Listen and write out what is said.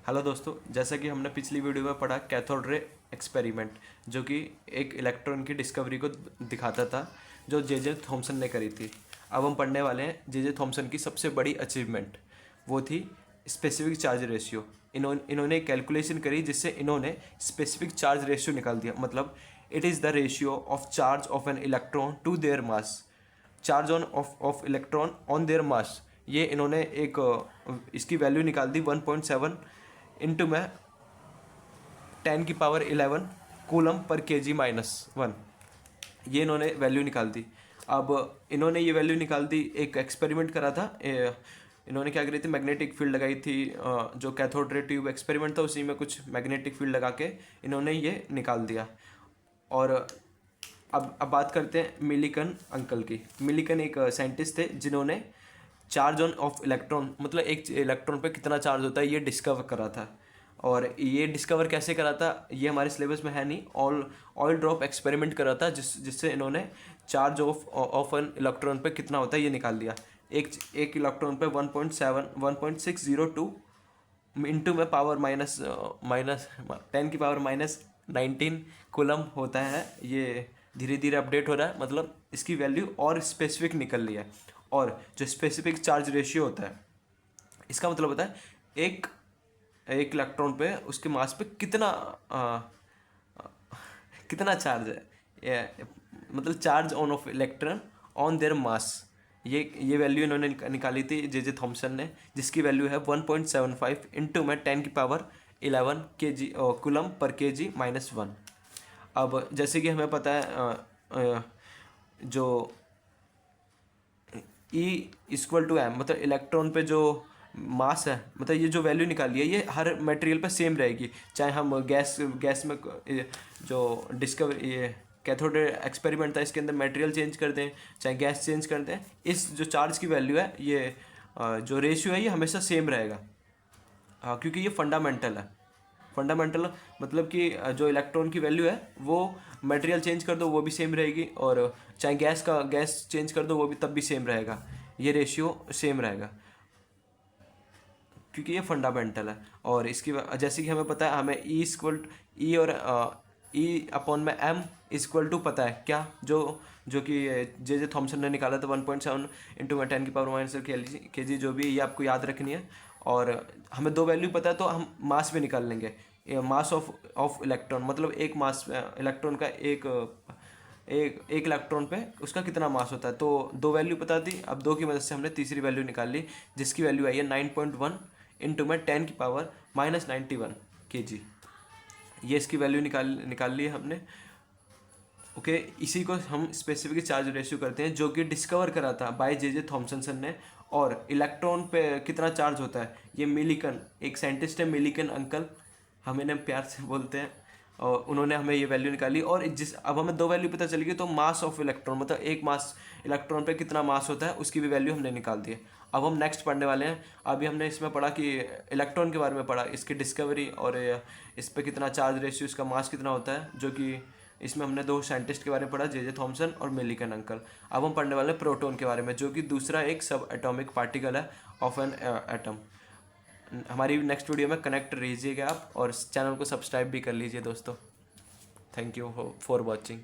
Hello दोस्तों, जैसा कि हमने पिछली वीडियो में पढ़ा कैथोड रे एक्सपेरिमेंट, जो कि एक इलेक्ट्रॉन की डिस्कवरी को दिखाता था, जो जे थॉमसन ने करी थी। अब हम पढ़ने वाले हैं जे थॉमसन की सबसे बड़ी अचीवमेंट, वो थी स्पेसिफिक चार्ज रेशियो। इन्होंने कैलकुलेशन करी जिससे इन्होंने स्पेसिफिक चार्ज रेशियो निकाल दिया। मतलब it is the ratio of charge of an electron to their mass, charge on of electron on their mass. ये इन्होंने एक इसकी वैल्यू निकाल दी 1.7 इंटू में 10⁻11 कूलम पर kg-1। ये इन्होंने वैल्यू निकाल दी। अब इन्होंने ये वैल्यू निकाल दी, एक एक्सपेरिमेंट करा था। इन्होंने क्या करी थी, मैग्नेटिक फील्ड लगाई थी। जो कैथोड रे ट्यूब एक्सपेरिमेंट था उसी में कुछ मैग्नेटिक फील्ड लगा के इन्होंने ये निकाल दिया। और अब बात करते हैं मिलिकन अंकल की। मिलिकन एक साइंटिस्ट थे जिन्होंने चार्ज ऑन ऑफ इलेक्ट्रॉन, मतलब एक इलेक्ट्रॉन पे कितना चार्ज होता है, ये डिस्कवर करा था। और ये डिस्कवर कैसे करा था, ये हमारे सिलेबस में है नहीं। ऑयल ड्रॉप एक्सपेरिमेंट करा था जिससे इन्होंने चार्ज ऑफ एन इलेक्ट्रॉन पे कितना होता है ये निकाल दिया। एक इलेक्ट्रॉन पे 1.602 इंटू में पावर माइनस 10⁻−19 कूलम होता है। ये धीरे धीरे अपडेट हो रहा है, मतलब इसकी वैल्यू और स्पेसिफिक निकल रही है। और जो स्पेसिफिक चार्ज रेशियो होता है, इसका मतलब होता है एक इलेक्ट्रॉन पे उसके मास पे कितना चार्ज है। मतलब charge on of electron on their mass. ये वैल्यू इन्होंने निकाली थी जे थॉमसन ने, जिसकी वैल्यू है 1.75 इंटू में 10⁻11 kg कूलम पर kg-1। अब जैसे कि हमें पता है जो E इक्वल टू एम, मतलब इलेक्ट्रॉन पे जो मास है, मतलब ये जो वैल्यू निकाली है ये हर मटेरियल पे सेम रहेगी। चाहे हम गैस में जो डिस्कवर ये कैथोड एक्सपेरिमेंट था इसके अंदर मटेरियल चेंज कर दें, चाहे गैस चेंज कर दें, इस जो चार्ज की वैल्यू है, ये जो रेशियो है, ये हमेशा सेम रहेगा। क्योंकि ये फंडामेंटल है। फंडामेंटल मतलब कि जो इलेक्ट्रॉन की वैल्यू है वो मटेरियल चेंज कर दो वो भी सेम रहेगी, और चाहे गैस चेंज कर दो वो भी तब भी सेम रहेगा। ये रेशियो सेम रहेगा क्योंकि ये फंडामेंटल है। और इसकी जैसे कि हमें पता है, हमें ई और ई अपॉन में एम इक्वल टू पता है क्या, जो कि जे थॉमसन ने निकाला था 1.7 इंटू में 10⁻⁻⁰ kg, जो भी ये आपको याद रखनी है। और हमें दो वैल्यू पता है तो हम मास भी निकाल लेंगे। मास ऑफ इलेक्ट्रॉन, मतलब एक मास इलेक्ट्रॉन का एक इलेक्ट्रॉन पे उसका कितना मास होता है। तो दो वैल्यू पता थी, अब दो की मदद से हमने तीसरी वैल्यू निकाल ली, जिसकी वैल्यू आई है 9.1 इंटू में 10⁻91 kg। ये इसकी वैल्यू निकाल ली है हमने। ओके, इसी को हम स्पेसिफिक चार्ज रेशियो करते हैं, जो कि डिस्कवर करा था बाय जे थॉमसन सर ने। और इलेक्ट्रॉन पे कितना चार्ज होता है ये मिलिकन, एक साइंटिस्ट है मिलिकन अंकल, हम इन्हें प्यार से बोलते हैं, और उन्होंने हमें ये वैल्यू निकाली। और अब हमें दो वैल्यू पता चल गई, तो मास ऑफ इलेक्ट्रॉन, मतलब एक मास इलेक्ट्रॉन पे कितना मास होता है उसकी भी वैल्यू हमने निकाल दी है। अब हम नेक्स्ट पढ़ने वाले हैं। अभी हमने इसमें पढ़ा कि इलेक्ट्रॉन के बारे में पढ़ा, इसकी डिस्कवरी, और इस पर कितना चार्ज रेशियो, इसका मास कितना होता है, जो कि इसमें हमने दो साइंटिस्ट के बारे में पढ़ा, जे थॉमसन और मिलिकन अंकल। अब हम पढ़ने वाले हैं प्रोटॉन के बारे में, जो कि दूसरा एक सब एटॉमिक पार्टिकल है ऑफ एन एटम। हमारी नेक्स्ट वीडियो में कनेक्ट रहिएगा आप, और चैनल को सब्सक्राइब भी कर लीजिए दोस्तों। Thank you for watching.